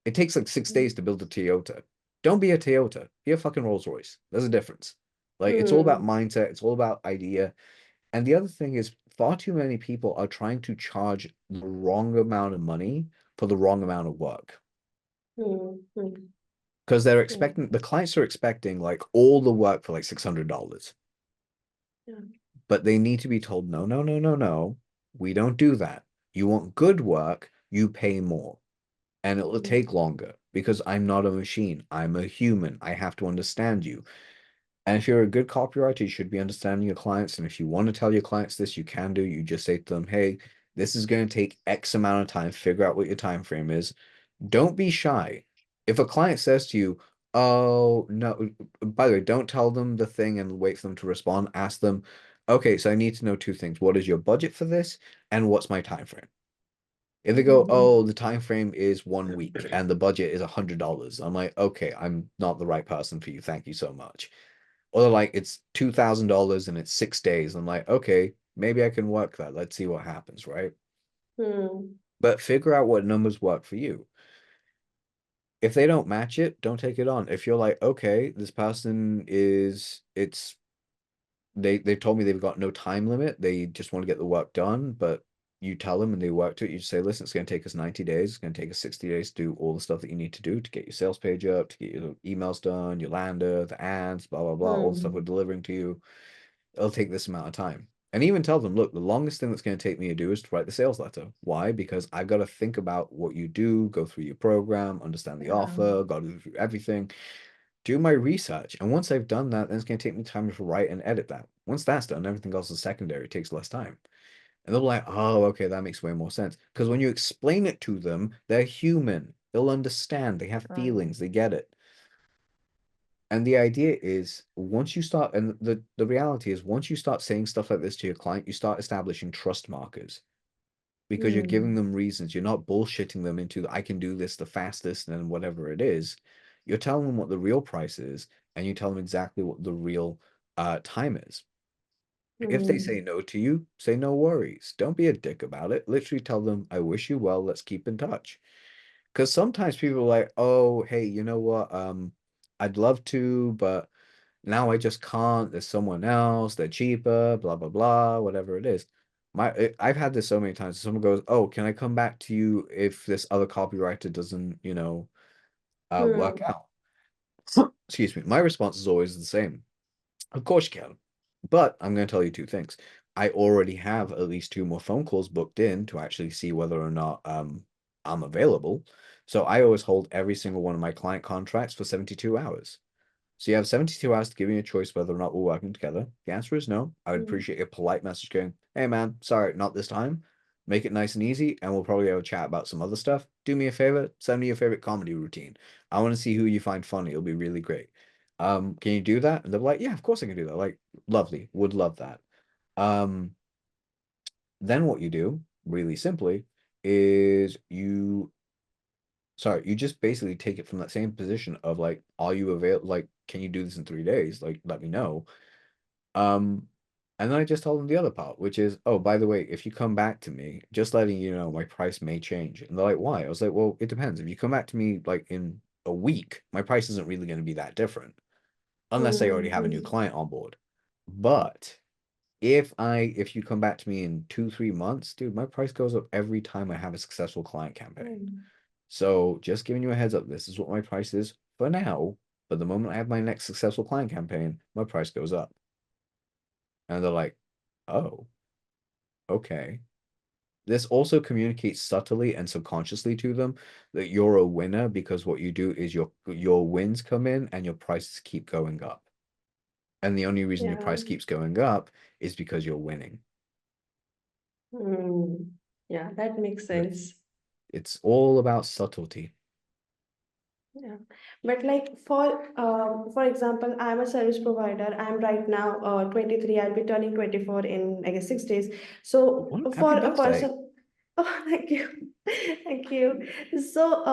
S2: It takes like 6 days to build a Toyota. Don't be a Toyota. Be a fucking Rolls Royce. There's a difference. Like it's all about
S1: Hmm.
S2: mindset. It's all about idea. And the other thing is, far too many people are trying to charge the wrong amount of money for the wrong amount of work.
S1: Hmm. Hmm.
S2: Because they're
S1: Yeah.
S2: expecting, the clients are expecting like all the work for like $600.
S1: Yeah.
S2: But they need to be told, no, no, no, no, no. We don't do that. You want good work, you pay more. And it will
S1: Hmm.
S2: take longer because I'm not a machine. I'm a human. I have to understand you. And if you're a good copywriter, you should be understanding your clients. And if you want to tell your clients this, you can do. You just say to them, hey, this is going to take X amount of time. Figure out what your time frame is. Don't be shy. If a client says to you, oh, no, by the way, don't tell them the thing and wait for them to respond. Ask them, okay, so I need to know two things. What is your budget for this? And what's my time frame? If they go, oh, the time frame is 1 week and the budget is $100, I'm like, okay, I'm not the right person for you. Thank you so much. Or they're like, it's $2,000 and it's 6 days. I'm like, okay, maybe I can work that. Let's see what happens, right?
S1: Hmm.
S2: But figure out what numbers work for you. If they don't match it, don't take it on. If you're like, okay, this person is, it's they've told me they've got no time limit. They just want to get the work done, but you tell them and they work to it. You just say, listen, it's going to take us 90 days. It's going to take us 60 days to do all the stuff that you need to do to get your sales page up, to get your emails done, your lander, the ads, blah, blah, blah, all the stuff we're
S1: Hmm.
S2: delivering to you. It'll take this amount of time. And even tell them, look, the longest thing that's going to take me to do is to write the sales letter. Why? Because I've got to think about what you do, go through your program, understand the
S1: Yeah.
S2: offer, got to go through everything, do my research. And once I've done that, then it's going to take me time to write and edit that. Once that's done, everything else is secondary. It takes less time. And they'll be like, oh, okay, that makes way more sense. Because when you explain it to them, they're human. They'll understand. They have
S1: Um,
S2: feelings. They get it. And the idea is once you start, and the reality is once you start saying stuff like this to your client, you start establishing trust markers because you're giving
S1: hmm.
S2: them reasons. You're not bullshitting them into, I can do this the fastest and whatever it is. You're telling them what the real price is, and you tell them exactly what the real time is. If they
S1: Hmm.
S2: say no to you, say no worries. Don't be a dick about it. Literally tell them, I wish you well. Let's keep in touch. Because sometimes people are like, oh, hey, you know what? I'd love to, but now I just can't. There's someone else. They're cheaper, blah, blah, blah, whatever it is. I've had this so many times. Someone goes, oh, can I come back to you if this other copywriter doesn't, work
S1: Hmm.
S2: out? Excuse me. My response is always the same. Of course you can. But I'm going to tell you two things. I already have at least two more phone calls booked in to actually see whether or not I'm available. So I always hold every single one of my client contracts for 72 hours. So you have 72 hours to give me a choice whether or not we're working together. The answer is no. I would
S1: Hmm.
S2: appreciate a polite message going, hey man, sorry, not this time. Make it nice and easy, and we'll probably have a chat about some other stuff. Do me a favor, send me your favorite comedy routine. I want to see who you find funny. It'll be really great. Can you do that? And they're like, yeah, of course I can do that. Like, lovely, would love that. Um, then what you do, really simply, is you just basically take it from that same position of like, are you available? Like, can you do this in 3 days? Like, let me know. Um, and then I just told them the other part, which is, oh, by the way, if you come back to me, just letting you know, my price may change. And they're like, why? I was like, well, it depends. If you come back to me like in a week, my price isn't really going to be that different, unless I already have a new
S1: Hmm.
S2: client on board. But if you come back to me in 2, 3 months, dude, my price goes up every time I have a successful client campaign.
S1: Hmm.
S2: So just giving you a heads up, this is what my price is for now. But the moment I have my next successful client campaign, my price goes up. And they're like, oh, okay. This also communicates subtly and subconsciously to them that you're a winner because what you do is your wins come in and your prices keep going up. And the only reason your
S1: Yeah.
S2: price keeps going up is because you're winning.
S1: Hmm. Yeah, that makes
S2: So it's
S1: sense.
S2: it's all about subtlety.
S1: Yeah, but like for example, I'm a service provider. I'm right now 23. I'll be turning 24 in I guess 6 days. So
S2: What?
S1: for
S2: Happy
S1: a
S2: birthday.
S1: person, oh, thank you, thank you. So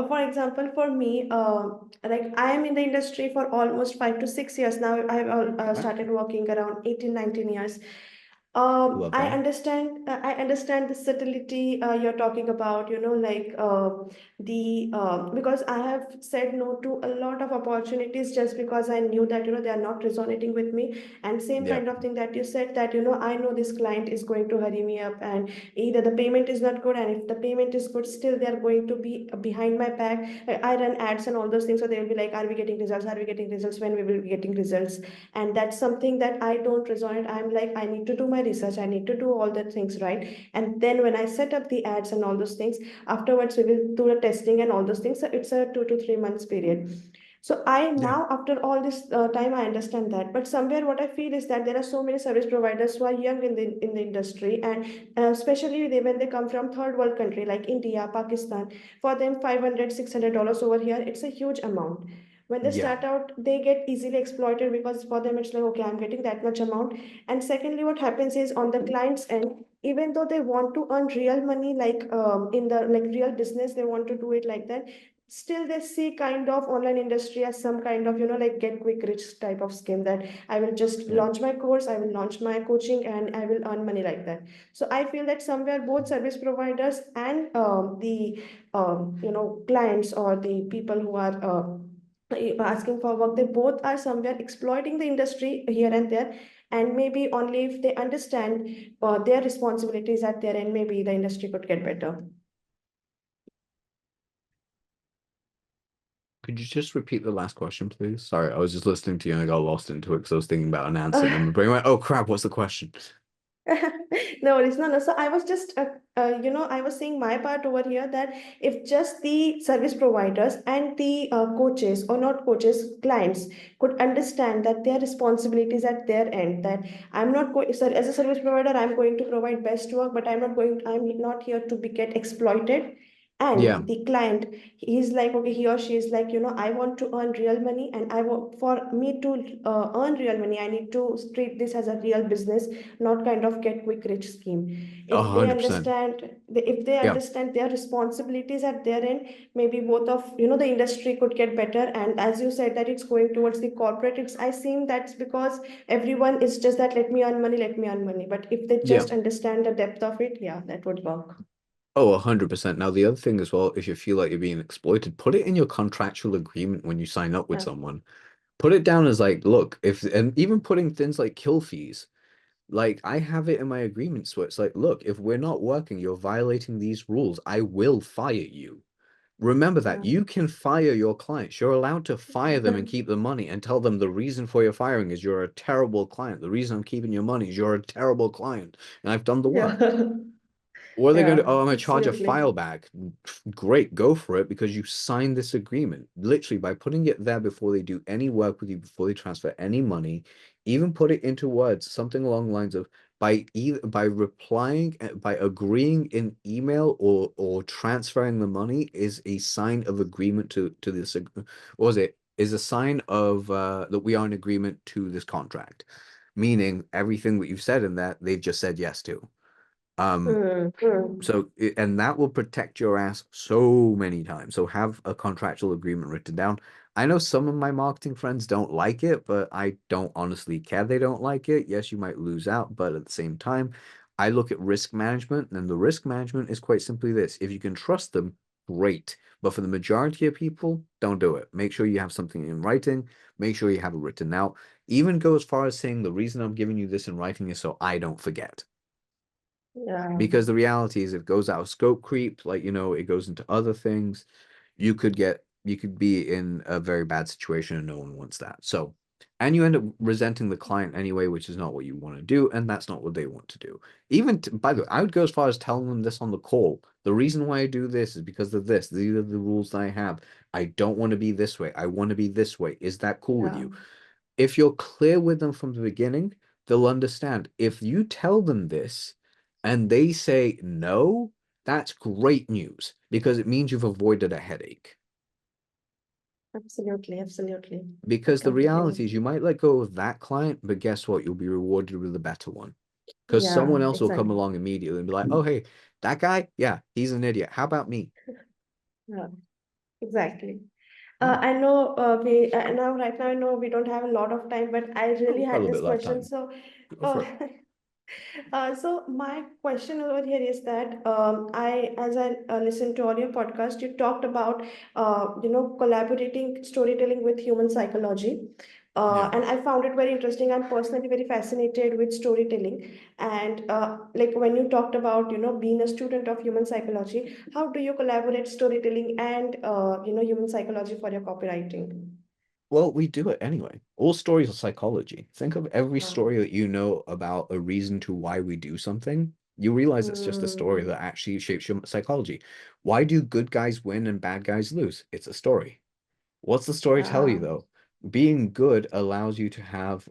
S1: for example, for me, like I am in the industry for almost 5 to 6 years now. I've
S2: Congrats.
S1: started working around 18, 19 years.
S2: Love
S1: I
S2: that.
S1: understand. I understand the subtlety you're talking about. Like the because I have said no to a lot of opportunities just because I knew that they are not resonating with me. And same
S2: Yeah.
S1: kind of thing that you said that I know this client is going to hurry me up, and either the payment is not good, and if the payment is good, still they are going to be behind my back. I run ads and all those things, so they will be like, "Are we getting results? Are we getting results? When we will be getting results?" And that's something that I don't resonate. I'm like, I need to do my research, I need to do all the things right, and then when I set up the ads and all those things, afterwards we will do the testing and all those things. So it's a 2 to 3 months period. So I
S2: Yeah.
S1: now, after all this time, I understand that. But somewhere, what I feel is that there are so many service providers who are young in the industry, and especially when they come from third world country like India, Pakistan. For them, $500, $600 over here, it's a huge amount. When they
S2: Yeah.
S1: start out, they get easily exploited because for them it's like, okay, I'm getting that much amount. And secondly, what happens is on the client's end, even though they want to earn real money, like in the like real business, they want to do it like that, still they see kind of online industry as some kind of like get quick rich type of scheme, that I will just
S2: Yeah.
S1: launch my course, I will launch my coaching, and I will earn money like that. So I feel that somewhere both service providers and the clients or the people who are asking for work, they both are somewhere exploiting the industry here and there. And maybe only if they understand their responsibilities at their end, maybe the industry could get better.
S2: Could you just repeat the last question, please? Sorry, I was just listening to you and I got lost into it because I was thinking about an answer and then my brain went, oh crap, what's the question?
S1: No worries. No, no. So I was just, I was saying my part over here, that if just the service providers and the coaches, or not coaches, clients could understand that their responsibilities at their end, that I'm not going, sir, as a service provider, I'm going to provide best work, but I'm not here to be get exploited.
S2: Yeah.
S1: and the client, he's like, okay, he or she is like, I want to earn real money, and I want, for me to earn real money, I need to treat this as a real business, not kind of get quick rich scheme.
S2: A
S1: If they
S2: hundred percent.
S1: understand, if they
S2: Yeah.
S1: understand their responsibilities at their end, maybe both of, the industry could get better. And as you said that it's going towards the corporate, it's, I think that's because everyone is just that, let me earn money, let me earn money. But if they
S2: Yeah.
S1: just understand the depth of it, yeah, that would work.
S2: Oh, 100%. Now, the other thing as well, if you feel like you're being exploited, put it in your contractual agreement when you sign up with
S1: Yeah.
S2: someone. Put it down as like, look, if, and even putting things like kill fees, like I have it in my agreements where it's like, look, if we're not working, you're violating these rules, I will fire you. Remember that
S1: Yeah.
S2: you can fire your clients. You're allowed to fire them and keep the money and tell them the reason for your firing is you're a terrible client. The reason I'm keeping your money is you're a terrible client and I've done the
S1: Yeah.
S2: work. Or they're going to,
S1: Yeah,
S2: oh, I'm going to charge a
S1: absolutely.
S2: file back. Great, go for it because you signed this agreement. Literally, by putting it there before they do any work with you, before they transfer any money, even put it into words, something along the lines of by replying, by agreeing in email or transferring the money is a sign of agreement to this. What was it? Is a sign of that we are in agreement to this contract, meaning everything that you've said in that they've just said yes to. Um,
S1: Mm.
S2: so, and that will protect your ass so many times. So have a contractual agreement written down. I know some of my marketing friends don't like it, but I don't honestly care they don't like it. Yes, you might lose out, but at the same time, I look at risk management, and the risk management is quite simply this. If you can trust them, great. But for the majority of people, don't do it. Make sure you have something in writing. Make sure you have it written out. Even go as far as saying the reason I'm giving you this in writing is so I don't forget.
S1: Yeah.
S2: Because the reality is, it goes out of scope creep, like, it goes into other things. You could be in a very bad situation and no one wants that. So, and you end up resenting the client anyway, which is not what you want to do, and that's not what they want to do. By the way, I would go as far as telling them this on the call. The reason why I do this is because of this. These are the rules that I have. I don't want to be this way. I want to be this way. Is that cool with
S1: Yeah.
S2: you? If you're clear with them from the beginning, they'll understand. If you tell them this and they say no, that's great news because it means you've avoided a headache.
S1: Absolutely. Absolutely.
S2: Because the
S1: Completely
S2: reality
S1: with
S2: is
S1: you.
S2: you might let go of that client, but guess what? You'll be rewarded with a better one. Because
S1: Yeah,
S2: someone else will come
S1: exactly.
S2: along immediately and be like, oh, hey, that guy, yeah, he's an idiot. How about me?
S1: Yeah, exactly.
S2: Yeah,
S1: I know we now right now I know we don't have a lot of time, but I really
S2: we've got a
S1: had
S2: little
S1: this
S2: bit left
S1: question.
S2: time.
S1: So,
S2: Go for
S1: uh,
S2: it.
S1: so my question over here is that as I listened to all your podcast, you talked about collaborating storytelling with human psychology,
S2: Yeah.
S1: and I found it very interesting. I'm personally very fascinated with storytelling, and like when you talked about being a student of human psychology, how do you collaborate storytelling and human psychology for your copywriting?
S2: Well, we do it anyway. All stories are psychology. Think of every
S1: Uh,
S2: story that you know about a reason to why we do something. You realize it's just a story
S1: mm,
S2: that actually shapes your psychology. Why do good guys win and bad guys lose? It's a story. What's the story tell you
S1: yeah.
S2: though? Being good allows you to have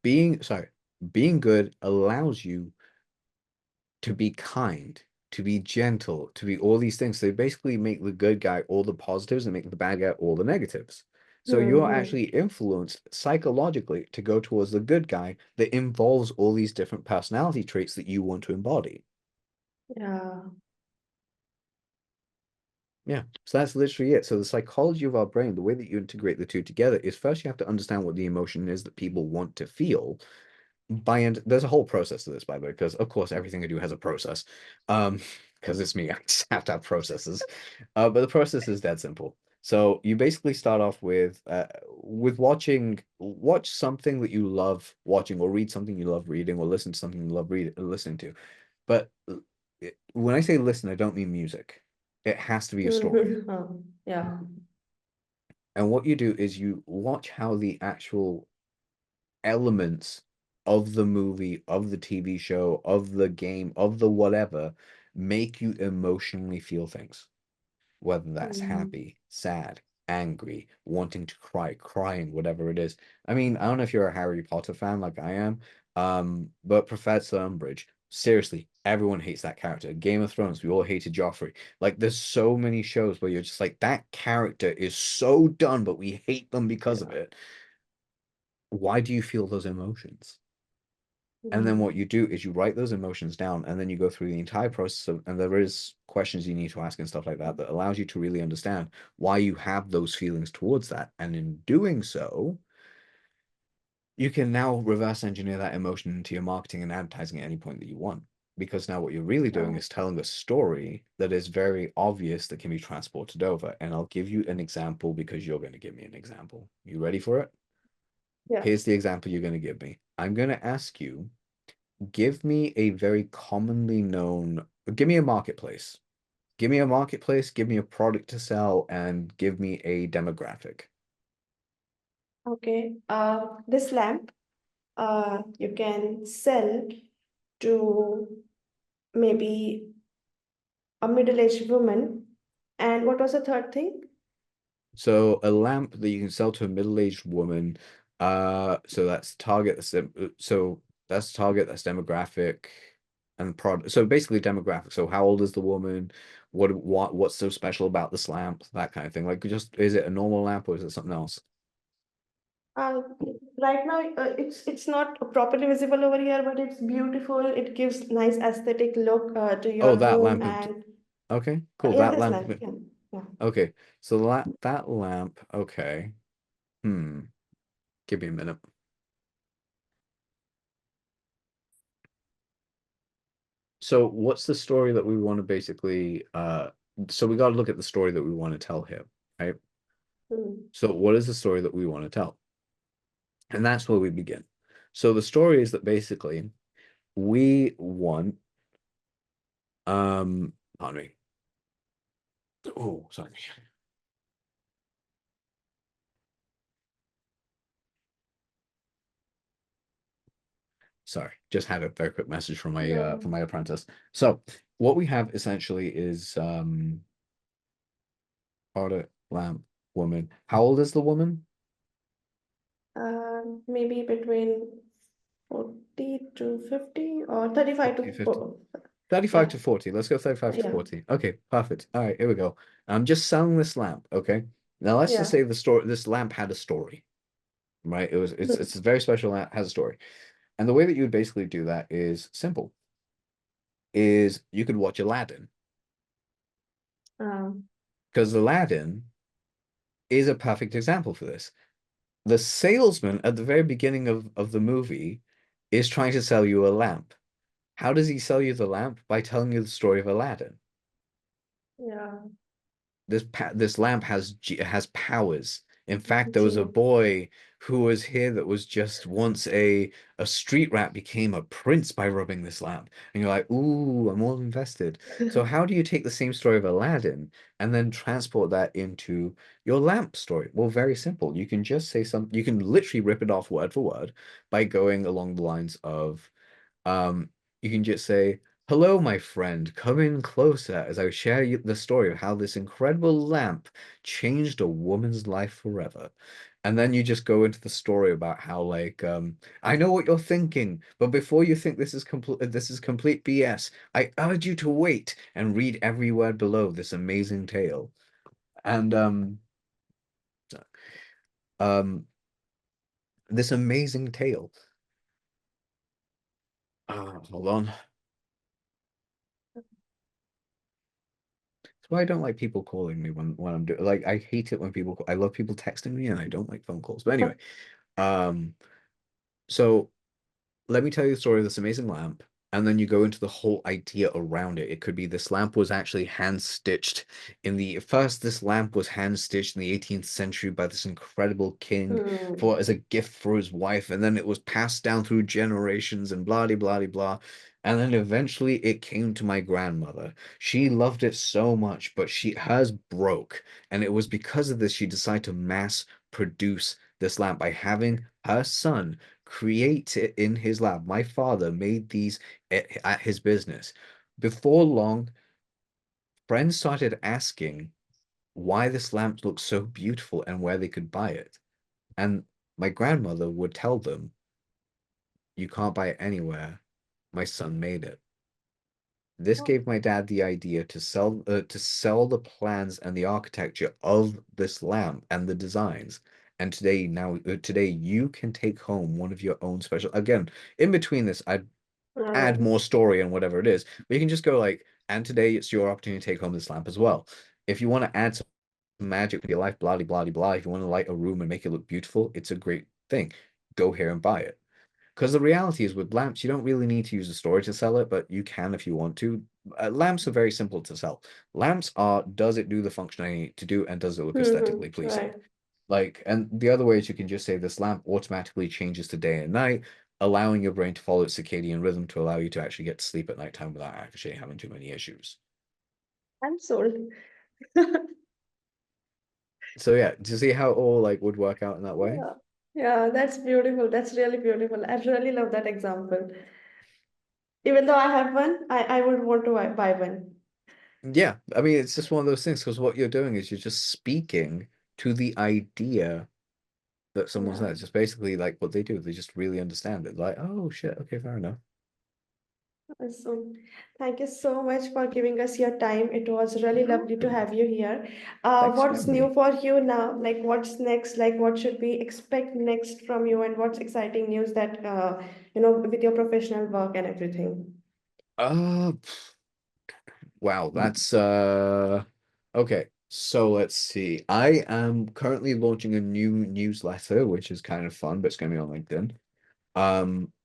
S2: being sorry, being good allows you to be kind, to be gentle, to be all these things. They basically make the good guy all the positives and make the bad guy all the negatives. So you're
S1: Hmm.
S2: actually influenced psychologically to go towards the good guy that involves all these different personality traits that you want to embody.
S1: Yeah.
S2: Yeah, so that's literally it. So the psychology of our brain, the way that you integrate the two together is first you have to understand what the emotion is that people want to feel, by end there's a whole process to this, by the way, because of course everything I do has a process. Because it's me, I just have to have processes. But the process is dead simple. So you basically start off with watch something that you love watching, or read something you love reading, or listen to something you love listening to. But when I say listen, I don't mean music. It has to be a story.
S1: Mhm. Yeah.
S2: And what you do is you watch how the actual elements of the movie, of the TV show, of the game, of the whatever, make you emotionally feel things, whether that's
S1: Mm.
S2: happy, sad, angry, wanting to cry, crying, whatever it is. I mean, I don't know if you're a Harry Potter fan like I am, but Professor Umbridge, Seriously, everyone hates that character. Game of Thrones, we all hated Joffrey. Like, there's so many shows where you're just like, that character is so done, but we hate them because of
S1: Yeah.
S2: it. Why do you feel those emotions? And then
S1: Mm.
S2: what you do is you write those emotions down, and then you go through the entire process of, and there is questions you need to ask and stuff like that that allows you to really understand why you have those feelings towards that. And in doing so, you can now reverse engineer that emotion into your marketing and advertising at any point that you want. Because now what you're really doing
S1: Uh,
S2: is telling a story that is very obvious that can be transported over. And I'll give you an example because you're going to give me an example. You ready for it?
S1: yeah.
S2: Here's the example you're going to give me. I'm going to ask you, give me a very commonly known, give me a marketplace. Give me a marketplace, give me a product to sell, and give me a demographic.
S1: Okay. This lamp, you can sell to maybe a middle-aged woman. And what was the third thing?
S2: So a lamp that you can sell to a middle-aged woman. So that's target. So that's target. That's demographic, and product. So basically demographic. So how old is the woman? What's so special about this lamp? That kind of thing. Like, just is it a normal lamp or is it something else?
S1: Uh, right now, it's not properly visible over here, but it's beautiful. It gives nice aesthetic look to
S2: Oh,
S1: your
S2: that
S1: home,
S2: lamp.
S1: and
S2: Okay, cool.
S1: yeah,
S2: That
S1: this
S2: lamp.
S1: lamp. Yeah, yeah.
S2: Okay, so that lamp. Okay. Hmm. Give me a minute. So what's the story that we want to basically so we got to look at the story that we want to tell here, right?
S1: Hmm.
S2: So what is the story that we want to tell? And that's where we begin. So the story is that basically we want pardon me. Oh, sorry. Sorry. Just had a very quick message from
S1: No.
S2: my apprentice. So what we have essentially is product lamp woman. How old is the woman?
S1: Maybe between 40 to 50 or 35
S2: 40,
S1: to
S2: 50.
S1: 4.
S2: 35
S1: Yeah,
S2: to 40. Let's go 35 to
S1: yeah,
S2: 40. Okay, perfect. All right, here we go. I'm just selling this lamp, okay? Now let's just
S1: yeah.
S2: say this lamp had a story, right? It's a very special lamp, has a story. And the way that you would basically do that is simple. Is you could watch Aladdin,
S1: Um,
S2: because Aladdin is a perfect example for this. The salesman at the very beginning of the movie is trying to sell you a lamp. How does he sell you the lamp? By telling you the story of Aladdin.
S1: yeah,
S2: This lamp has powers. In fact, there was a
S1: genius.
S2: boy who was here that was just once a street rat became a prince by rubbing this lamp. And you're like, ooh, I'm all invested. So how do you take the same story of Aladdin and then transport that into your lamp story? Well, very simple. You can just say something, you can literally rip it off word for word by going along the lines of um, you can just say, "Hello, my friend. Come in closer as I share the story of how this incredible lamp changed a woman's life forever." And then you just go into the story about how, like, I know what you're thinking, but before you think this is complete BS, I urge you to wait and read every word below this amazing tale. And um, this amazing tale. Hold on. That's why I don't like people calling me when I'm doing like I hate it when I love people texting me and I don't like phone calls. But anyway, um so let me tell you the story of this amazing lamp, and then you go into the whole idea around it. It could be this lamp was actually hand stitched this lamp was hand stitched in the 18th century by this incredible king
S1: Hmm.
S2: for as a gift for his wife, and then it was passed down through generations and blah blah blah blah. And then eventually it came to my grandmother. She loved it so much, but hers broke. And it was because of this she decided to mass produce this lamp by having her son create it in his lab. My father made these at his business. Before long, friends started asking why this lamp looked so beautiful and where they could buy it. And my grandmother would tell them, you can't buy it anywhere. My son made it. This
S1: Oh,
S2: gave my dad the idea to sell the plans and the architecture of this lamp and the designs. And today you can take home one of your own special. Again, in between this, I'd add
S1: uh,
S2: more story and whatever it is, but you can just go like, and today it's your opportunity to take home this lamp as well. If you want to add some magic to your life, blah blah blah blah. If you want to light a room and make it look beautiful, it's a great thing. Go here and buy it. Because the reality is with lamps, you don't really need to use a store to sell it, but you can if you want to. Lamps are very simple to sell. Lamps are, does it do the function I need it to do, and does it look aesthetically pleasing?
S1: right.
S2: Like, and the other way is you can just say this lamp automatically changes to day and night, allowing your brain to follow its circadian rhythm to allow you to actually get to sleep at nighttime without actually having too many issues.
S1: I'm sold.
S2: So yeah, do you see how it all like would work out in that way?
S1: Yeah, yeah, that's beautiful. That's really beautiful. I really love that example. Even though I have one, I would want to buy one.
S2: Yeah, I mean, it's just one of those things because what you're doing is you're just speaking to the idea that someone's
S1: Yeah.
S2: there. It's just basically like what they do. They just really understand it. Like, oh shit, okay, fair enough.
S1: Awesome. Thank you so much for giving us your time. It was really
S2: You're
S1: lovely to
S2: welcome.
S1: have you here.
S2: Thanks for
S1: What's
S2: having me.
S1: new for you now? Like, what's next? Like, what should we expect next from you? And what's exciting news that, with your professional work and everything?
S2: Uh, wow, that's okay. So let's see. I am currently launching a new newsletter, which is kind of fun, but it's gonna be on LinkedIn.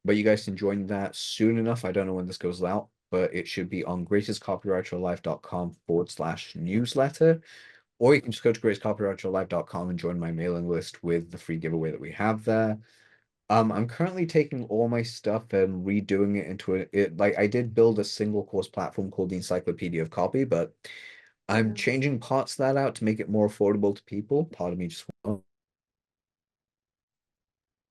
S2: But you guys can join that soon enough. I don't know when this goes out, but it should be on greatestcopywriteralife.com/newsletter. Or you can just go to greatestcopywriteralife.com and join my mailing list with the free giveaway that we have there. I'm currently taking all my stuff and redoing it into like I did build a single course platform called the Encyclopedia of Copy, but I'm
S1: Yeah.
S2: changing parts of that out to make it more affordable to people. Part of me just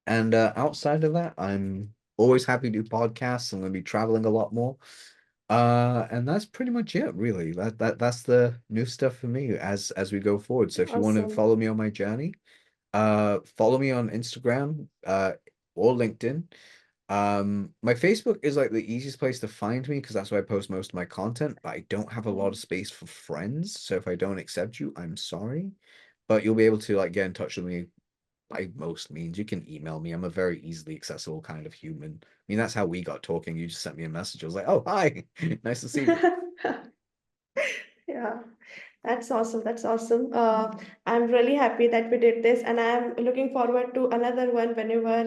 S2: and outside of that, I'm always happy to do podcasts. I'm going to be traveling a lot more. And that's pretty much it, really. That's the new stuff for me as we go forward. So if you want to
S1: Awesome.
S2: follow me on my journey, follow me on Instagram, or LinkedIn. My Facebook is like the easiest place to find me because that's where I post most of my content, but I don't have a lot of space for friends. So if I don't accept you, I'm sorry. But you'll be able to like get in touch with me by most means. You can email me. I'm a very easily accessible kind of human. I mean, that's how we got talking. You just sent me a message. I was like, oh, hi, nice to see you.
S1: Yeah, that's awesome. That's awesome. I'm really happy that we did this, and I'm looking forward to another one whenever,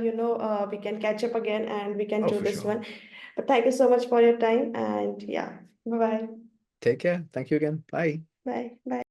S1: we can catch up again and we can
S2: Oh,
S1: do
S2: for
S1: this
S2: sure.
S1: one. But thank you so much for your time, and yeah, bye-bye.
S2: Take care. Thank you again. Bye.
S1: Bye. Bye.